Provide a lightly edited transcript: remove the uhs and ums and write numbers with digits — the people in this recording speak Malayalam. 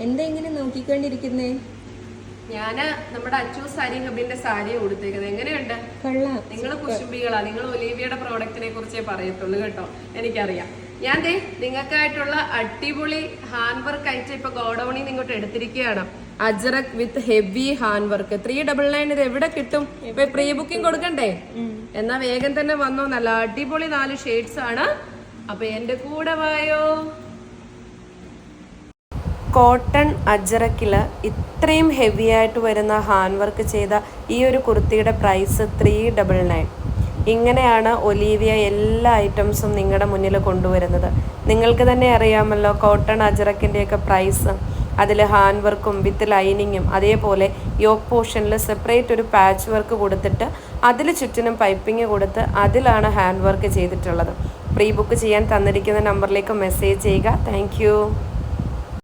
എന്താ ഇങ്ങനെ നോക്കിക്കൊണ്ടിരിക്കുന്നേ? ഞാന് നമ്മുടെ അച്ചു സാരി ഹബിന്റെ സാരി കൊടുത്തേക്കുന്നത്. എങ്ങനെയുണ്ട്? കൊള്ളാം. നിങ്ങൾ കുശുംബികളാ, നിങ്ങൾ ഒലീവിയുടെ പ്രോഡക്റ്റിനെ കുറിച്ചേ പറയത്തുള്ളൂ കേട്ടോ, എനിക്കറിയാം. ഞാൻ നിങ്ങൾക്കായിട്ടുള്ള അടിപൊളി ഹാൻഡ് വർക്ക് ആയിട്ട് ഇപ്പൊ ഗോഡൌണിൽ ഇങ്ങോട്ട് എടുത്തിരിക്കുകയാണ്. Ajrak with heavy hand work 399. ഇത് എവിടെ കിട്ടും? ഇപ്പൊ പ്രീ ബുക്കിംഗ് കൊടുക്കണ്ടേ? എന്നാ വേഗം തന്നെ വന്നോ. നല്ല അടിപൊളി 4 ഷെയ്ഡ്സ് ആണ്. അപ്പൊ എന്റെ കൂടെ വായോ. കോട്ടൺ അജ്രക്കില് ഇത്രയും ഹെവി ആയിട്ട് വരുന്ന ഹാൻഡ് വർക്ക് ചെയ്ത ഈ ഒരു കുർത്തിയുടെ പ്രൈസ് 399. ഇങ്ങനെയാണ് ഒലീവിയ എല്ലാ ഐറ്റംസും നിങ്ങളുടെ മുന്നിൽ കൊണ്ടുവരുന്നത്. നിങ്ങൾക്ക് തന്നെ അറിയാമല്ലോ കോട്ടൺ അജ്രക്കിൻ്റെയൊക്കെ പ്രൈസ്. അതിൽ ഹാൻഡ് വർക്കും വിത്ത് ലൈനിങ്ങും അതേപോലെ യോക്ക് പോർഷനിൽ സെപ്പറേറ്റ് ഒരു പാച്ച് വർക്ക് കൊടുത്തിട്ട് അതിൽ ചുറ്റിനും പൈപ്പിംഗ് കൊടുത്ത് അതിലാണ് ഹാൻഡ് വർക്ക് ചെയ്തിട്ടുള്ളത്. പ്രീ ബുക്ക് ചെയ്യാൻ തന്നിരിക്കുന്ന നമ്പറിലേക്ക് മെസ്സേജ് ചെയ്യുക. താങ്ക്